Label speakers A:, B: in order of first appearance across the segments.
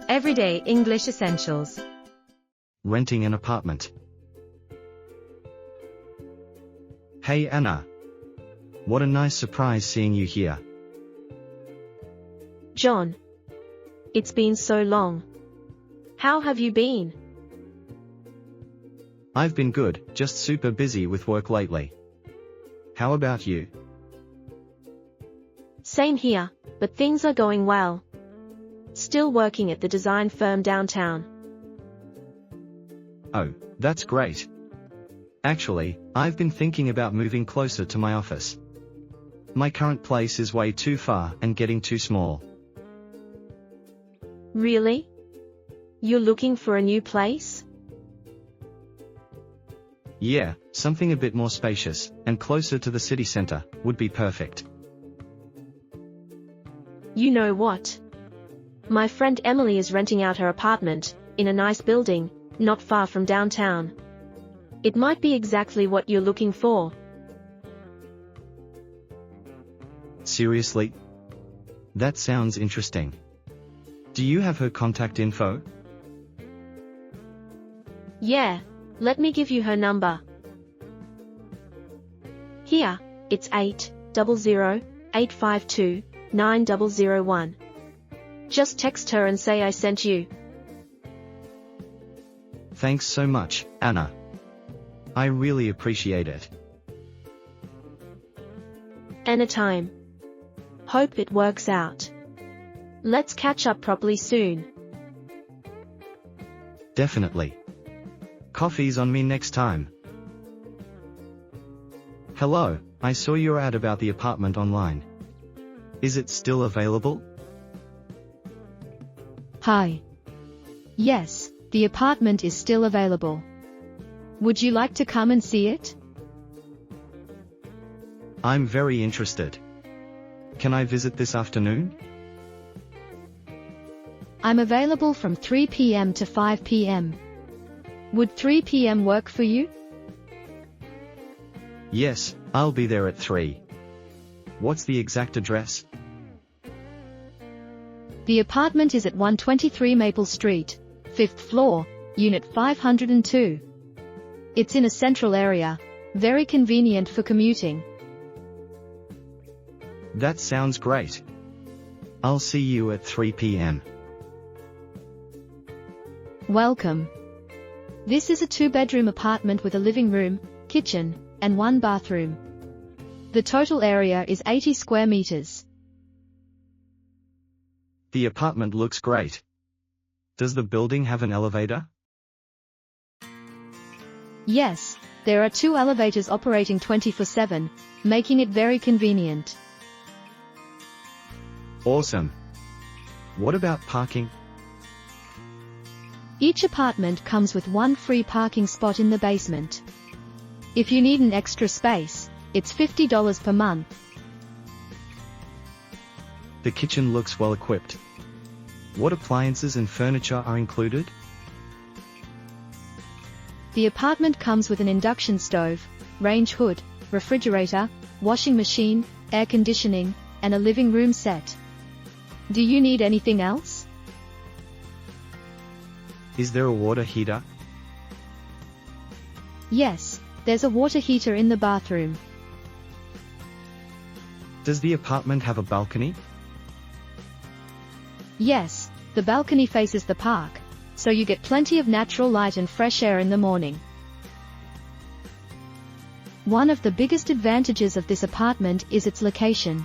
A: Everyday English Essentials.
B: Renting an apartment. Hey Anna. What a nice surprise seeing you here.
C: John. It's been so long. How have you been?
B: I've been good, just super busy with work lately. How about you?
C: Same here, but things are going well. Still working at the design firm downtown.
B: Oh, that's great. Actually, I've been thinking about moving closer to my office. My current place is way too far and getting too small.
C: Really? You're looking for a new place?
B: Yeah, something a bit more spacious, and closer to the city center, would be perfect.
C: You know what? My friend Emily is renting out her apartment, in a nice building, not far from downtown. It might be exactly what you're looking for.
B: Seriously? That sounds interesting. Do you have her contact info?
C: Yeah, let me give you her number. Here, it's 800-852-9001. Just text her and say I sent you.
B: Thanks so much, Anna. I really appreciate it.
C: Anytime. Hope it works out. Let's catch up properly soon.
B: Definitely. Coffee's on me next time. Hello, I saw your ad about the apartment online. Is it still available?
D: Hi. Yes, the apartment is still available. Would you like to come and see it?
B: I'm very interested. Can I visit this afternoon?
D: I'm available from 3 p.m. to 5 p.m. Would 3 p.m. work for you?
B: Yes, I'll be there at 3. What's the exact address?
D: The apartment is at 123 Maple Street, 5th floor, Unit 502. It's in a central area, very convenient for commuting.
B: That sounds great. I'll see you at 3 p.m.
D: Welcome. This is a 2-bedroom apartment with a living room, kitchen, and 1 bathroom. The total area is 80 square meters.
B: The apartment looks great. Does the building have an elevator?
D: Yes, there are 2 elevators operating 24/7, making it very convenient.
B: Awesome. What about parking?
D: Each apartment comes with 1 free parking spot in the basement. If you need an extra space, it's $50 per month.
B: The kitchen looks well equipped. What appliances and furniture are included?
D: The apartment comes with an induction stove, range hood, refrigerator, washing machine, air conditioning, and a living room set. Do you need anything else?
B: Is there a water heater?
D: Yes, there's a water heater in the bathroom.
B: Does the apartment have a balcony?
D: Yes, the balcony faces the park, so you get plenty of natural light and fresh air in the morning. One of the biggest advantages of this apartment is its location.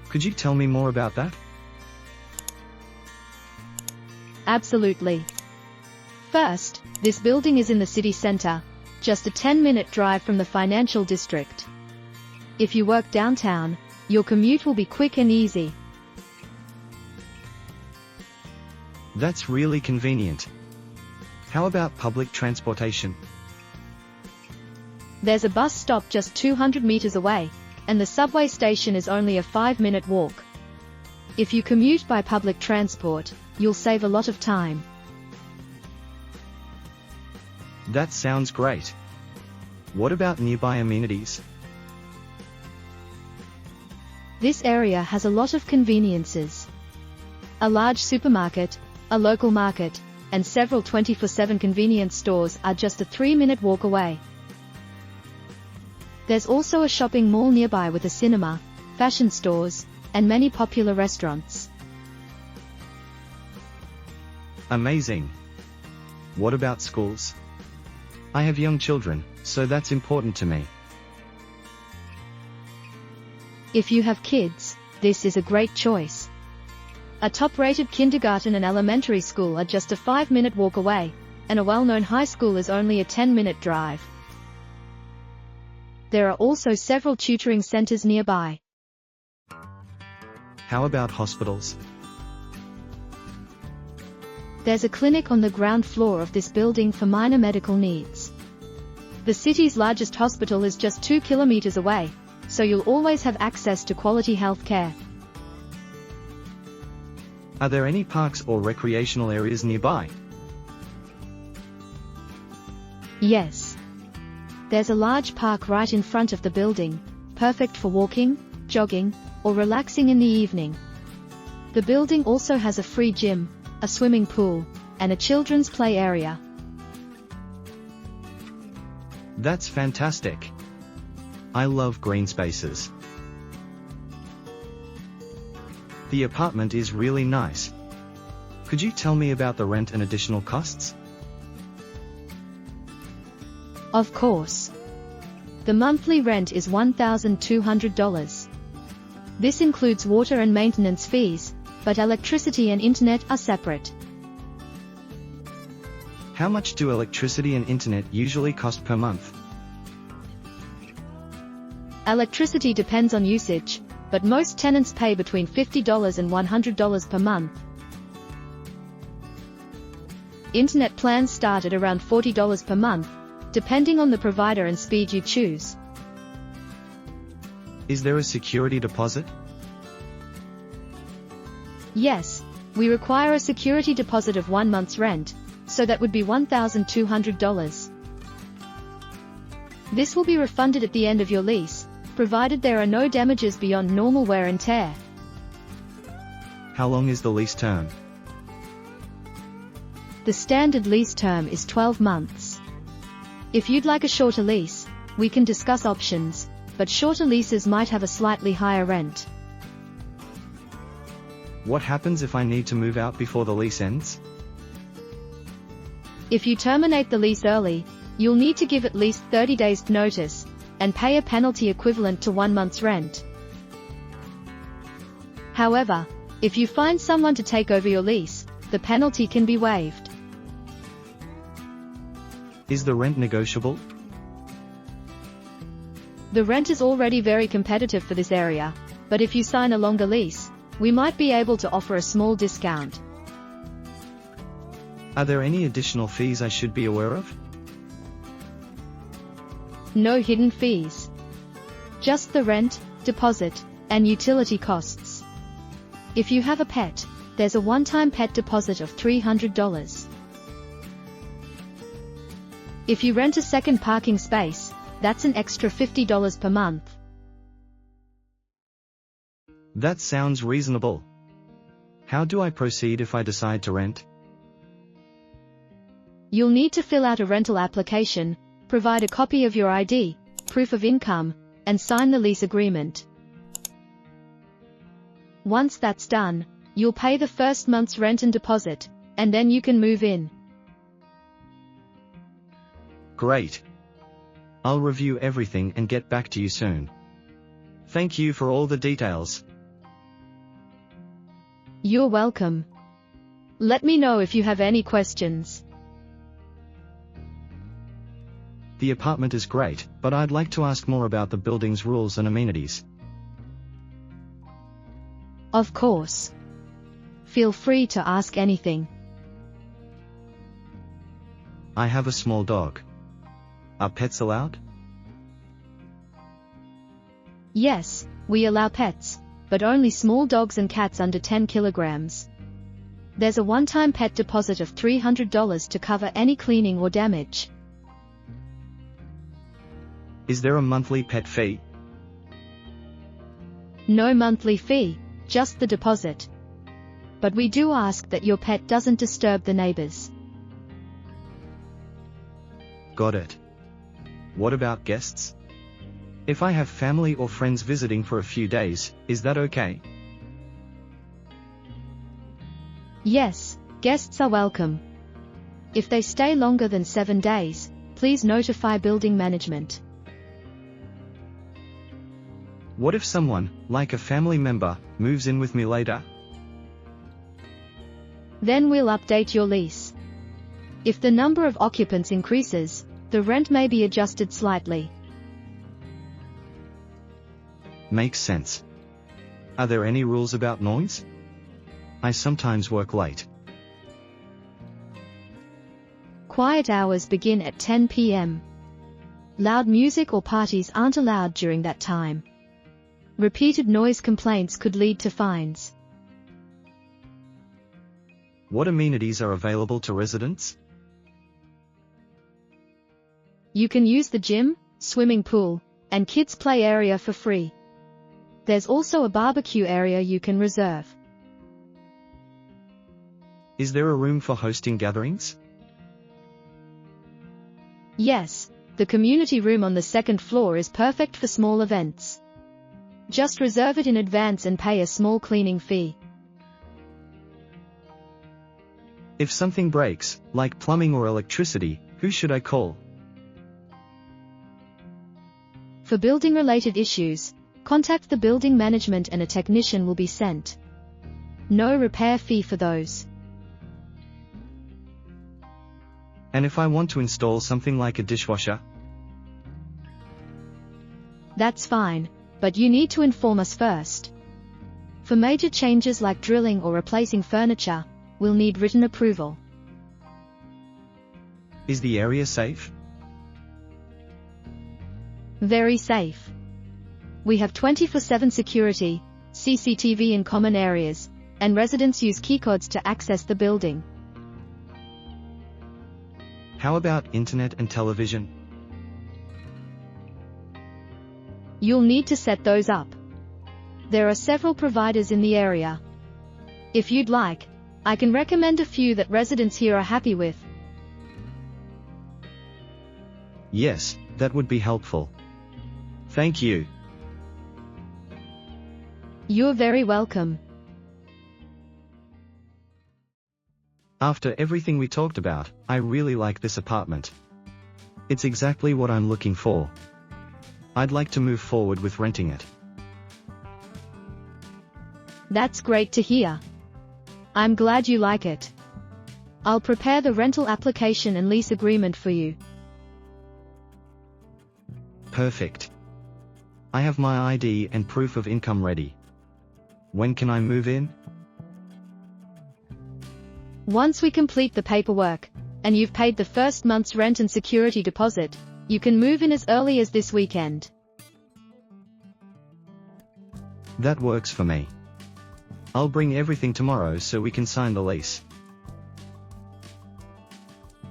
B: Could you tell me more about that?
D: Absolutely. First, this building is in the city center, just a 10-minute drive from the financial district. If you work downtown, your commute will be quick and easy.
B: That's really convenient. How about public transportation?
D: There's a bus stop just 200 meters away, and the subway station is only a 5-minute walk. If you commute by public transport, you'll save a lot of time.
B: That sounds great. What about nearby amenities?
D: This area has a lot of conveniences. A large supermarket, a local market, and several 24/7 convenience stores are just a 3-minute walk away. There's also a shopping mall nearby with a cinema, fashion stores, and many popular restaurants.
B: Amazing. What about schools? I have young children, so that's important to me.
D: If you have kids, this is a great choice. A top-rated kindergarten and elementary school are just a 5-minute walk away, and a well-known high school is only a 10-minute drive. There are also several tutoring centers nearby.
B: How about hospitals?
D: There's a clinic on the ground floor of this building for minor medical needs. The city's largest hospital is just 2 kilometers away, so you'll always have access to quality health care.
B: Are there any parks or recreational areas nearby?
D: Yes. There's a large park right in front of the building, perfect for walking, jogging, or relaxing in the evening. The building also has a free gym, a swimming pool, and a children's play area.
B: That's fantastic. I love green spaces. The apartment is really nice. Could you tell me about the rent and additional costs?
D: Of course. The monthly rent is $1,200. This includes water and maintenance fees, but electricity and internet are separate.
B: How much do electricity and internet usually cost per month?
D: Electricity depends on usage, but most tenants pay between $50 and $100 per month. Internet plans start at around $40 per month, depending on the provider and speed you choose.
B: Is there a security deposit?
D: Yes, we require a security deposit of 1 month's rent, so that would be $1,200. This will be refunded at the end of your lease, provided there are no damages beyond normal wear and tear.
B: How long is the lease term?
D: The standard lease term is 12 months. If you'd like a shorter lease, we can discuss options, but shorter leases might have a slightly higher rent.
B: What happens if I need to move out before the lease ends?
D: If you terminate the lease early, you'll need to give at least 30 days notice, and pay a penalty equivalent to 1 month's rent. However, if you find someone to take over your lease, the penalty can be waived.
B: Is the rent negotiable?
D: The rent is already very competitive for this area, but if you sign a longer lease, we might be able to offer a small discount.
B: Are there any additional fees I should be aware of?
D: No hidden fees. Just the rent, deposit, and utility costs. If you have a pet, there's a one-time pet deposit of $300. If you rent a second parking space, that's an extra $50 per month.
B: That sounds reasonable. How do I proceed if I decide to rent?
D: You'll need to fill out a rental application, provide a copy of your ID, proof of income, and sign the lease agreement. Once that's done, you'll pay the first month's rent and deposit, and then you can move in.
B: Great. I'll review everything and get back to you soon. Thank you for all the details.
D: You're welcome. Let me know if you have any questions.
B: The apartment is great, but I'd like to ask more about the building's rules and amenities.
D: Of course. Feel free to ask anything.
B: I have a small dog. Are pets allowed?
D: Yes, we allow pets, but only small dogs and cats under 10 kilograms. There's a one-time pet deposit of $300 to cover any cleaning or damage.
B: Is there a monthly pet fee?
D: No monthly fee, just the deposit. but we do ask that your pet doesn't disturb the neighbors.
B: Got it. What about guests? If I have family or friends visiting for a few days, is that okay?
D: Yes, guests are welcome. If they stay longer than 7 days, please notify building management.
B: What if someone, like a family member, moves in with me later?
D: Then we'll update your lease. If the number of occupants increases, the rent may be adjusted slightly.
B: Makes sense. Are there any rules about noise? I sometimes work late.
D: Quiet hours begin at 10 p.m. Loud music or parties aren't allowed during that time. Repeated noise complaints could lead to fines.
B: What amenities are available to residents?
D: You can use the gym, swimming pool, and kids' play area for free. There's also a barbecue area you can reserve.
B: Is there a room for hosting gatherings?
D: Yes, the community room on the second floor is perfect for small events. Just reserve it in advance and pay a small cleaning fee.
B: If something breaks, like plumbing or electricity, who should I call?
D: For building-related issues, contact the building management and a technician will be sent. No repair fee for those.
B: And if I want to install something like a dishwasher?
D: That's fine, but you need to inform us first. For major changes like drilling or replacing furniture, we'll need written approval.
B: Is the area safe?
D: Very safe. We have 24/7 security, CCTV in common areas, and residents use keycodes to access the building.
B: How about internet and television?
D: You'll need to set those up. There are several providers in the area. If you'd like, I can recommend a few that residents here are happy with.
B: Yes, that would be helpful. Thank you.
D: You're very welcome.
B: After everything we talked about, I really like this apartment. It's exactly what I'm looking for. I'd like to move forward with renting it.
D: That's great to hear. I'm glad you like it. I'll prepare the rental application and lease agreement for you.
B: Perfect. I have my ID and proof of income ready. When can I move in?
D: Once we complete the paperwork, and you've paid the first month's rent and security deposit, you can move in as early as this weekend.
B: That works for me. I'll bring everything tomorrow so we can sign the lease.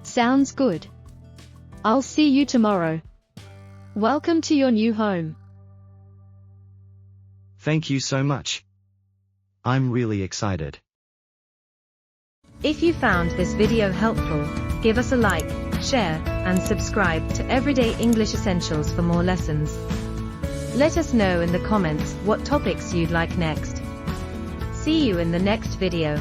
D: Sounds good. I'll see you tomorrow. Welcome to your new home.
B: Thank you so much. I'm really excited.
A: If you found this video helpful, give us a like, share, and subscribe to Everyday English Essentials for more lessons. Let us know in the comments what topics you'd like next. See you in the next video.